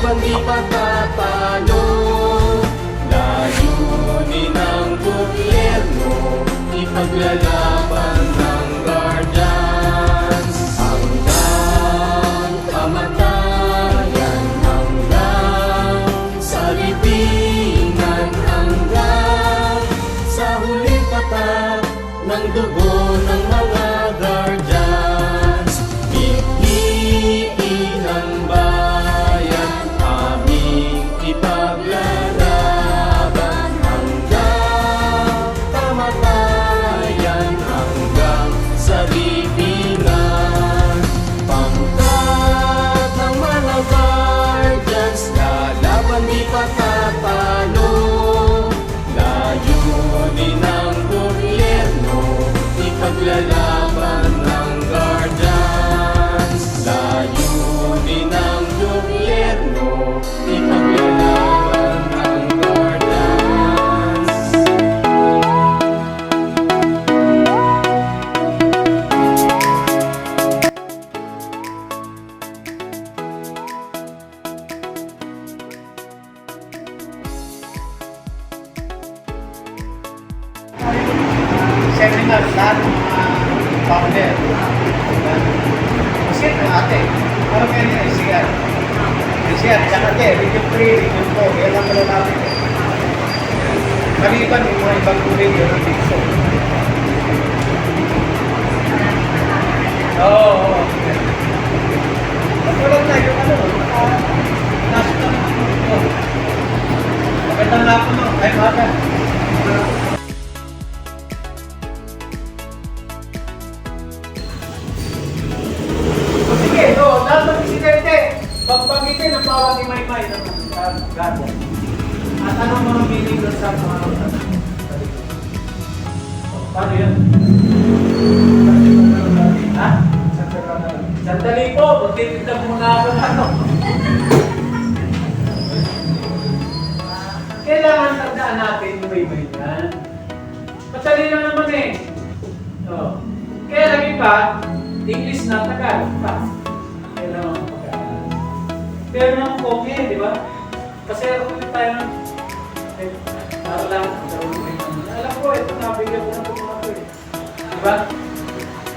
laban di patatalo. Layunin ng gobyerno, ipaglalaban ng guardians. Hanggang kamatayan, hanggang sa libingan, hanggang sa huling patak ng dugo ng mga guardians. Piliin ang bayan, aming ipaglalaban hanggang kamatayan, hanggang sa libingan. Pangkat ng mga guardians, lalaban di patatalo. Layunin ng gobyerno, ipaglalaban ng guardians. Layunin ng gobyerno, ipaglalaban ng guardians. Seminar lahat ng mga founder. Kasi ate, ano kayo niya, ICR? ICR, tsaka ate, Region 3, Region 4, yan lang pala natin. Maliban yung mga ibang tuloy yun ang dito. Oo. Magulog na yung ano, nasa na ito. Magandang hapon mo, ay mga. Sige, no, dapat ng presidente, pagbagitin ang bawat ni Maymay ng gado. At anong mga meaning doon sa mga paano yun? Ha? Sandali po, magtitignan muna ako ng ano. Kailangan tandaan natin yung Maymay yan. Madali lang naman eh. No. Kaya lagi pa, English na Tagalog pa. Kailangan mag-aaral. Pero naman kung di ba? Kasi ulit tayo ng para lang, alam ko, ito nabigyan ko na ito mga ito eh. Di ba?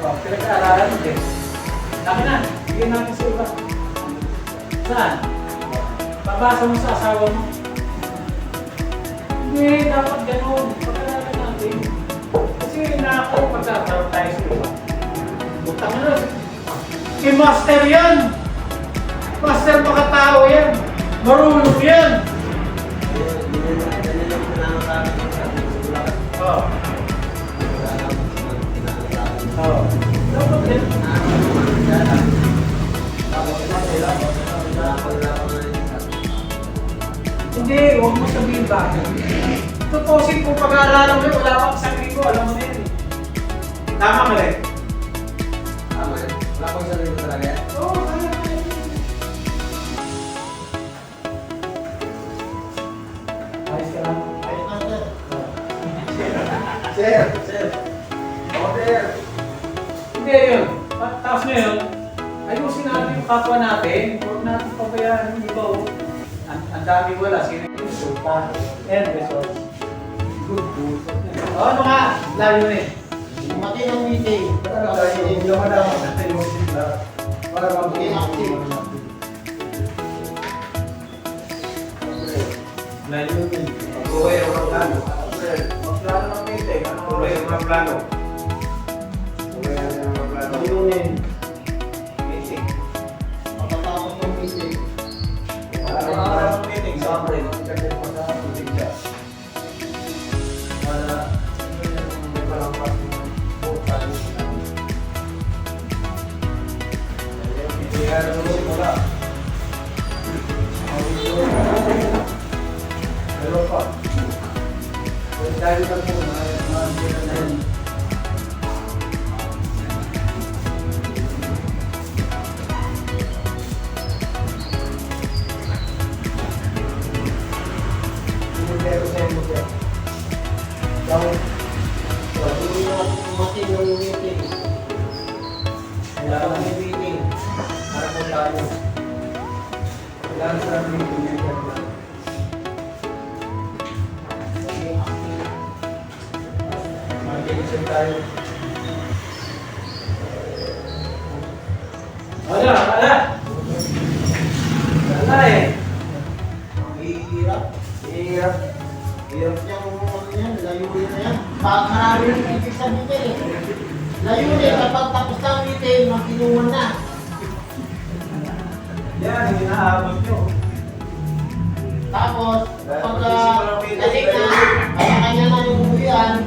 O, pinag-aaralan mo din. Laki na, bigyan natin sa iba. Saan? Babasa mo sa asawa mo. Hindi, dapat gano'n. Pag-aaralan natin. Kasi ako, pagkakaroon tayo sa iba. Butang na. Si Master yan. Master makatao yan. Marunong yan. Oo. Oo. Dapat yan. Hindi, huwag mo sabihin bakit. Tutusin kung pag-aaralan mo yun, wala pang sakri ko. Alam mo na yan eh. Tama ka rin. Wala pang sarili ko talaga yan? Oo, kaya. Ayos ka lang. Ayun na, sir. Sir. Order. Hindi yun. Tapos ngayon, ayusin natin yung kapwa natin. Huwag natin pabayaan yung iba. Ang dami wala. Sino yung resulta? And results. Good. O, ano nga? Layo na eh. Mati ng meeting. Hindi naman ako sa television lang. Para magiging active. Layo na eh. Pag-uwi ang mga plano. Magplano ng meeting. Ano Pag-uwi ang mga plano. Pag-uwi ang mga plano. Ayunin. Meeting. Pagkatapos ng meeting. Para ng meeting. Sa akin. Kasi pagkatapos siya. Para hindi na may palampas ng butan. Kaya naman wala. Pero pa. Kung dahil ka po, mga na yun. Dahil sa aming computer na. Mag-iisip tayo. Wala! Wala eh! Hirap. Hirap. Hirap niyang ano yan, layunin na yan. Pag marami ng ibig sa meeting eh. Layunin, kapag tapos na ang meeting, magkinuman na. Yan, hinahabot nyo. Tapos, pagka galing na, kanya-kanya na yung uwian.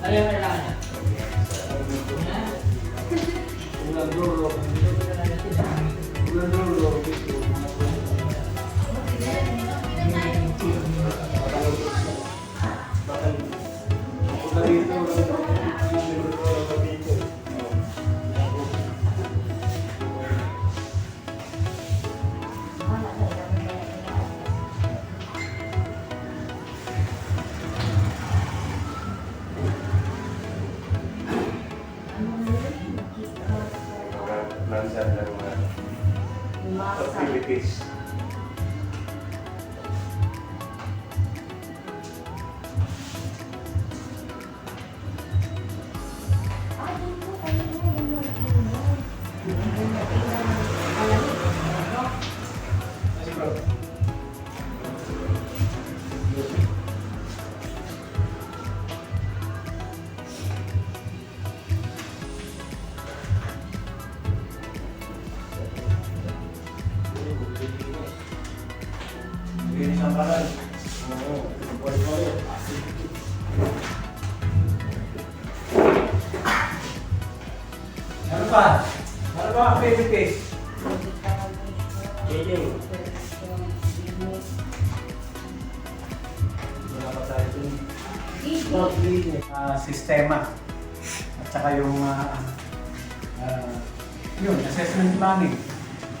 Ano yung kailangan niya? Ulang dulo. Ulang dulo. Lansad ng mga activities. Linis ang karal. Oo, wali-wali. Ano pa? Ano ba ang favorite case? JJ. Wala pa tayo dun. Not really. Sistema. At saka yung yun, assessment planning.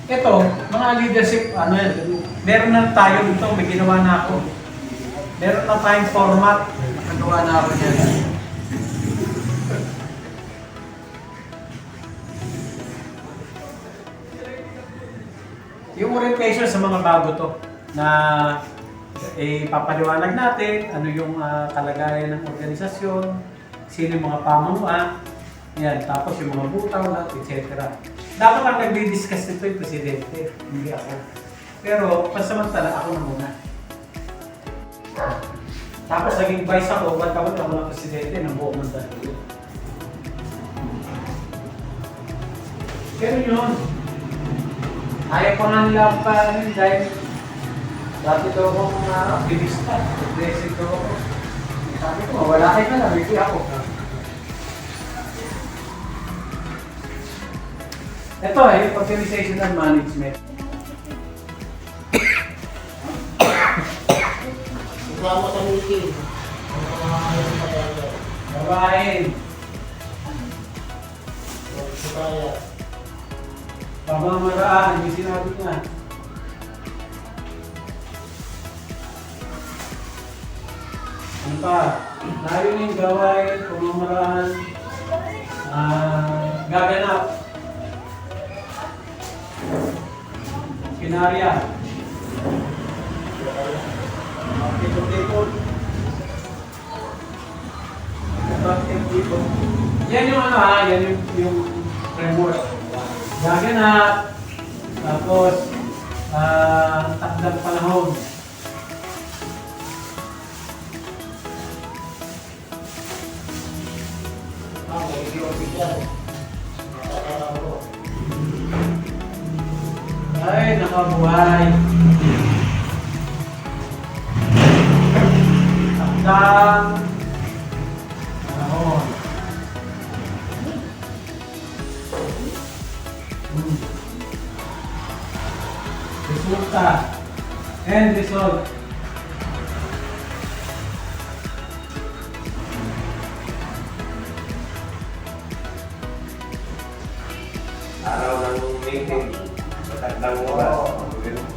Ito, mga leadership, ano yan, meron na tayo dito, may ginawa na ako. Meron na tayong format, nakagawa na ako dyan. Yung orientation sa mga bago to, na ipapaliwanag natin ano yung kalagayan ng organisasyon, sino yung mga pamunuan, yan, tapos yung mga butaw, etc. Dapat ang nagdi-discuss nito yung presidente, hindi ako. Pero pansamantala ako na muna. Tapos naging vice ako, ba't ako ng presidente ng buong Mandaluyong. Pero yun, ayaw pa nga nila ako pa dahil dati daw akong aktivista, aggressive daw ako. Sabi ko, wala kayo na lang, hindi ako. Ito organization and management. Kasama sa meeting. Gawain, Kaya, pamamaraan, yung sinabi niya. Ano pa? Layunin, gawain, pamamaraan, gaganap. Kinarya. Yan yung ano yan yung framework. Gaganap, tapos takdang panahon. Ay, nakabuhay. Takdang panahon. Resulta. End result. meeting. Matandang oras.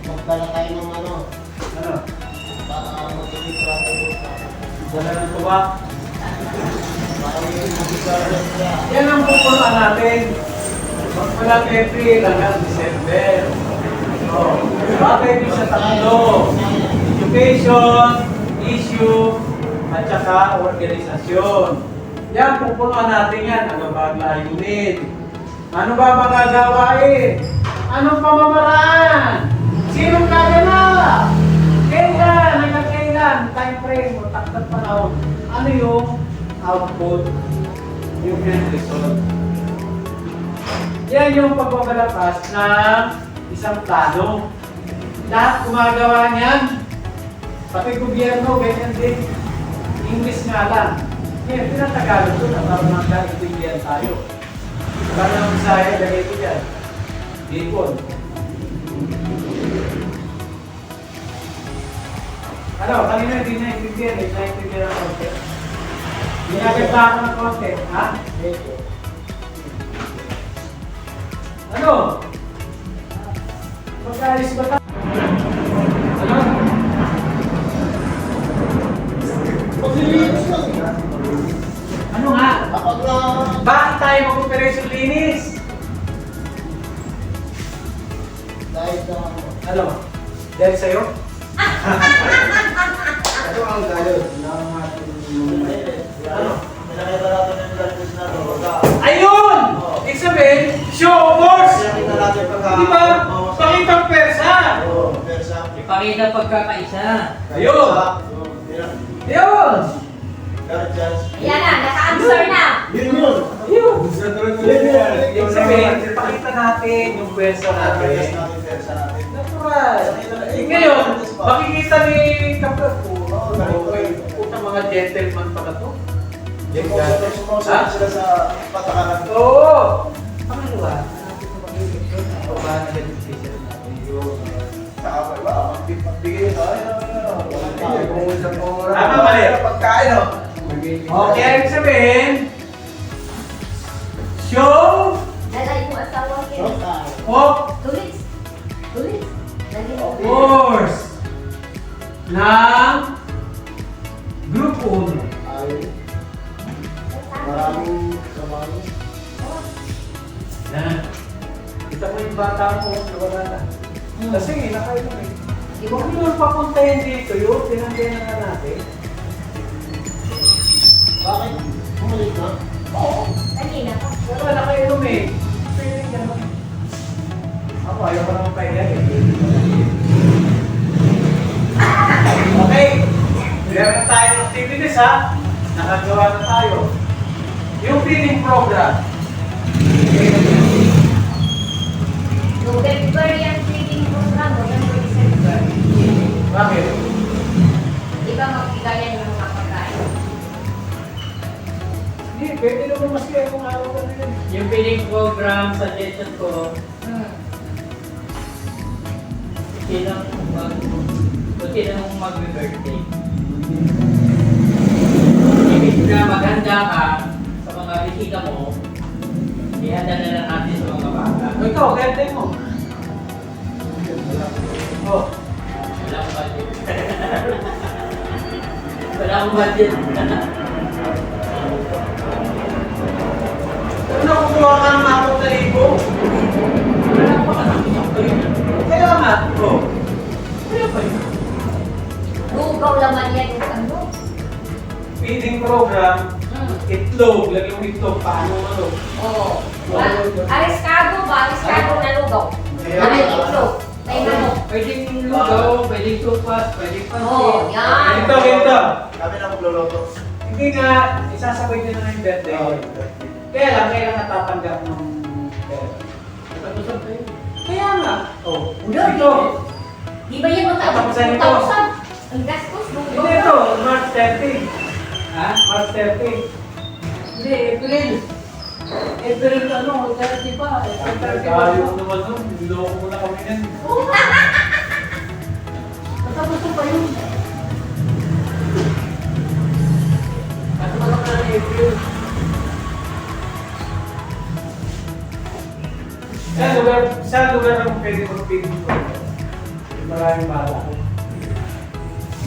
Magdala tayo ng ano, Ano? para mag-ibig tayo. Dala ng tuwa. Para yung mag-ibig siya. Yan ang pupunan natin. Magmula April hanggang December. Oh, bagay din sa tatlo. Education, issue, at saka organisasyon. Yan, pupunan natin yan. Ano ba ang layunin? Ano ba mga gawain? Anong pamamaraan? Sinong gaganap? Kailan? Hanggang kailan? Time frame o takdang panahon. Ano yung output? Yung end result. Yan yung pagpapalakas ng isang plano. Lahat gumagawa niyan. Pati gobyerno, ganyan din. English nga lang. Ngayon, pinatagalog doon at parang nagkaintindihan tayo. Para ng Bisaya, lagay ko dyan. Bicol. Ano, kanina hindi naintindihan, hindi naintindihan ng konti. Ginaganda ako ng konti, ha? Ano? Magkaalis ba tayo? Ano? Paglilinis lang. Ano nga? Kapag na... Bakit tayo mag-operation linis? Dahil sa... Ano? Dahil sa'yo? Ano ang galod? Ano? Pinakita natin yung language na ito. Ayun! Ibig sabihin, show of force! Pinakita natin pagka... Di ba? Pakitang persa! Oo, persa. Ipakita pagkakaisa. Ayun! Ayun! Guardians. Yan na, naka-answer na. Yun yun. Ayun! Ibig sabihin, ipakita natin yung persa natin. Persa natin. Natural! Ngayon, makikita ni Kapag ko, putang mga gentleman pala to. Sumusunod sila sa patakaran. Oo! Pangalawa, hanapin mo mag-election. O ba na beneficiary natin yun? Saka ba? Magbigay tayo. Tama, mali. Pagkain, no? Okay, ibig sabihin, show Lalay mo asawa kayo. of Tulis. Tulis. Lagi mo. force ng grupo 1. Ay, maraming samahan. Yan. Kita mo yung bata mo, nawala na. Kasi nakainom eh. Huwag mo nang papuntahin dito yun, tinandihan na natin. Bakit? Bumalik na? Oo. Kanina pa. Pero nakainom eh. Feeling gano'n. Ako, ayaw ko naman pahinga eh. Okay. Meron na tayong activities ha. Nakagawa na tayo. Yung feeding program. November yung feeding program. November, December. Bakit? Di ba magbigayan ng mga pagkain? Hindi, pwede naman mas kaya kung araw ka na yun. Yung feeding program, suggestion ko, sinong mag-birthday. Ibig na maganda ka sa mga bisita mo, ihanda na lang natin sa mga bata. O ikaw, birthday mo. Oh. Wala akong budget. Wala akong budget. Ano kukuha ka ng 4,000? Wala pa ka namin ako yun. Kaya nga. Oh. Kaya pa yun. Lugaw laman yan yung ano. Feeding program, itlog, lagyan mo itlog, paano ano. Oo. Ariscado ba? Ariscado na lugaw. May itlog. May manok. Pwedeng lugaw, pwedeng tupas, pwedeng pansit. Oo, yan. Ito. Kami na magluluto. Hindi nga, isasabay din na yung birthday. Kaya lang, kailangan natatanggap ng pera. Nag-usap tayo. Kaya nga. Oh, Ulo, ito. Di ba yan Tapusan ito. 2,000? Ang gastos. Hindi ito, March 30. Ha? March 30. Hindi, April. April ano, 30 pa. April 30 pa. Ayaw naman nun, niloko mo na kami yan. Natapos ko pa yun. At wala ka na April. Kaya, sa lugar na pwede mag-feeding program. Maraming bata.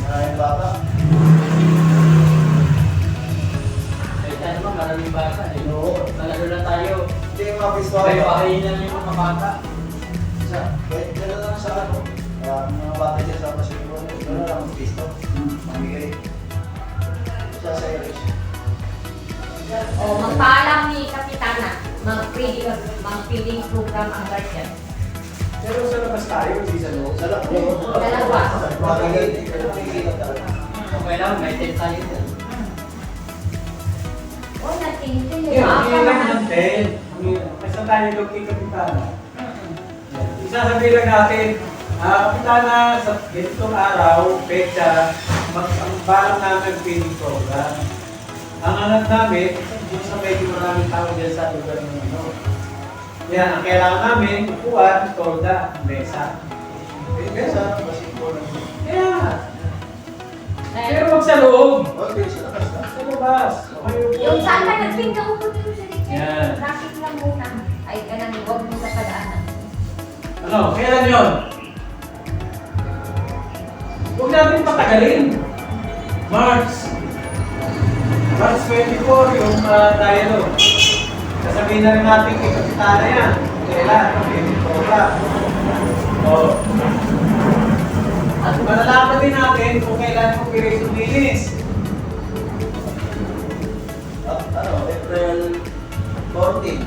Maraming bata. Kaya naman maraming bata eh. Oo. Talalo na tayo. Hindi yung mga pisto. Tayo pahayin lang yung mga bata. Kahit gano'n lang sa ano. Mga bata dyan sa Pacifico. Gano'n lang ang pisto. Mamigay. Sa Irish. O, magpaalam ni Kapitana, mag-feeding program ang guardian. Pero sa labas tayo, hindi sa loob. Sa loob. Dalawa. Mamigay. Mamigay talaga. Okay lang, may tent tayo dyan. O, natintin. Hindi lang natin. Kasi tayo yung kay Kapitana. Isasabihin lang natin, Kapitana, sa ganitong araw, petsa, mag-ambalang namin feeding program. Ang anak namin, yung sa medyo maraming tao dyan sa lugar ng ano. Yan, ang kailangan namin, upuan, tolda, mesa. Kaya sa Pacifico. Kaya, pero huwag sa loob. Okay, sa labas na. Sa labas. Okay, Yung saan ka nagpinta ko po dito sa Yan. Richard? Traffic lang muna. Ay, ganun, huwag mo sa padaanan. Ano, kailan yun? Huwag natin patagalin. March 24 yung tayo. Sasabihin na rin natin kay Kapitana yan. Kailan? Program. O. At malalaman din natin kung kailan operation linis. Ano, April 14.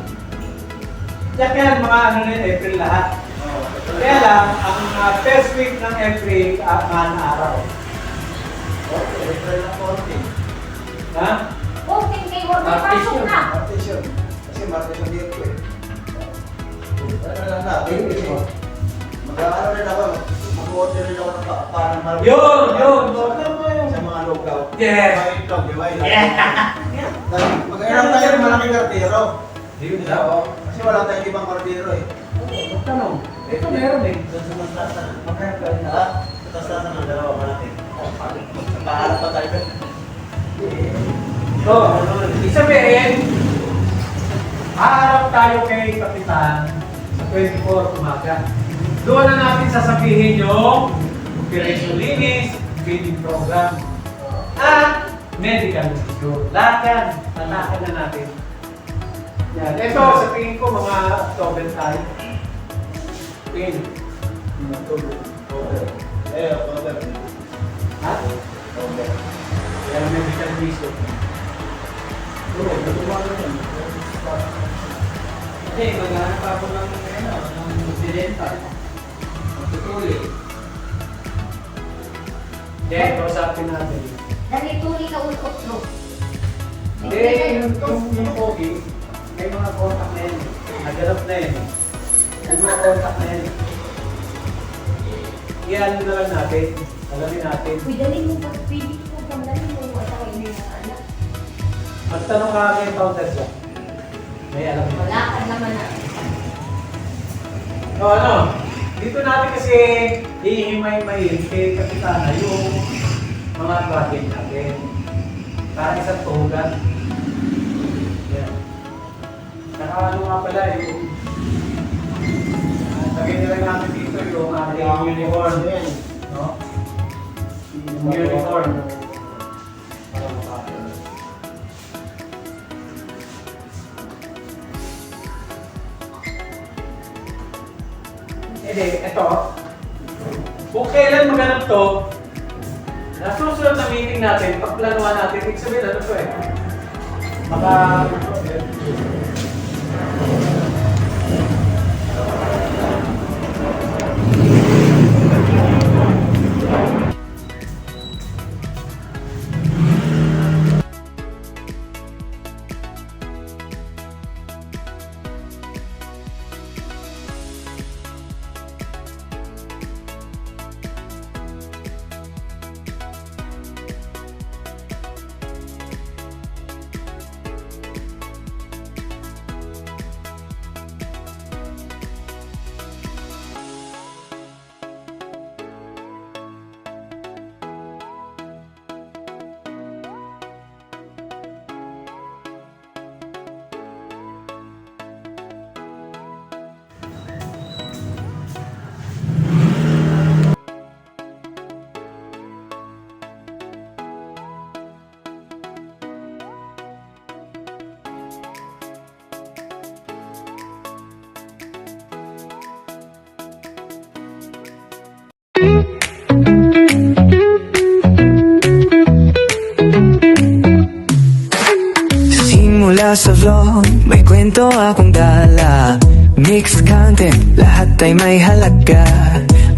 Diyak yan, mga ano na yun, April lahat. Kaya lang, ang first week ng April, mahal na araw. Okay, April na 14. Ha? Walking kayo, huwag may Martes pasok yun. na. Martes yun. Kasi Martes yung dito eh. Ano lang natin eh. Mag-ano rin ako. Mag-order rin ako ng parang malaki. Yun! Tama yun. Sa mga local. Yes. Mga itlog, di ba? Yeah! Mag-airap tayo ng malaking kartero. Yun daw. Kasi wala tayong ibang kartero eh. Magtanong. Ito meron eh. Doon sa Mastasa. Magkaya tayo na. Ha? Mastasa ng dalawa malaki. Paharap pa tayo. So, ibig sabihin, haharap tayo kay Kapitan sa 24 umaga. Doon na natin sasabihin yung operation linis, feeding program, at medical review. Lahat yan, tatakan na natin. Yan. Ito, sa tingin ko, mga October tayo. Tingin. October. October. Ha? October. Yan, medical review. Kasi maghanap ako ng dental. Magtutuloy. Hindi, kausapin natin. Dalituli ka ulot no. Hindi, yung pogi, may mga contact na yan. Naganap na yan. May mga contact na yan. Iyan na lang natin. Alamin natin. Uy, dali mo pag-feeding program, dali mo at ako hindi na anak. Magtanong ka kay counter siya. May alam mo. Wala ka naman na. So ano, dito natin kasi ihimay-mayin kay Kapitana yung mga budget natin. Para isang tuhugan. Yan. Saka ano nga pala yung lagay nila natin dito yung ating uniform. No? Yung uniform. Para makakita. Hindi, ito. Kung kailan maganap to, nasusunod na meeting natin, pagplanuhan natin, ibig sabihin ano to eh. kwento akong dala. Mixed content, lahat ay may halaga.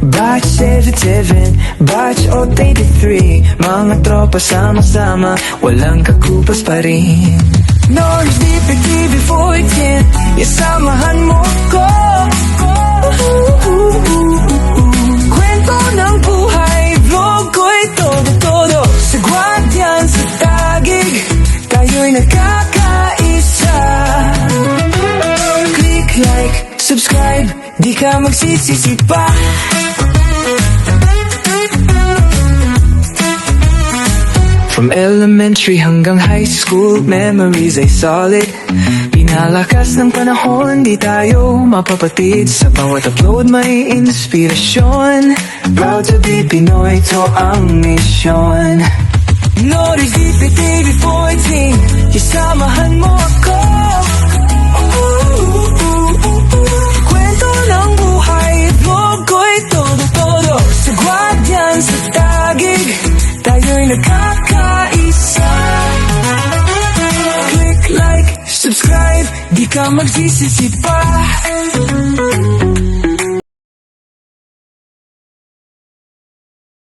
Batch 77, batch 83. Mga tropa sama-sama, walang kakupas pa rin. North DPTV 14, yasamahan mo ko. Kwento ng buhay, vlog ko'y todo-todo. Sagwat yan sa tagig, tayo'y nagkakaisa. Click like, subscribe, di ka magsisisi pa. From elementary hanggang high school, memories ay solid. Pinalakas ng panahon, di tayo mapapatid. Sa bawat upload may inspirasyon. Proud to be Pinoy, to ang misyon. Notice DPTV 14, isamahan mo ako. Kwento ng buhay, vlog ko'y todo-todo. Sagwat yan sa tagig, tayo'y nagkakaisa. Click like, subscribe, di ka magsisisi pa.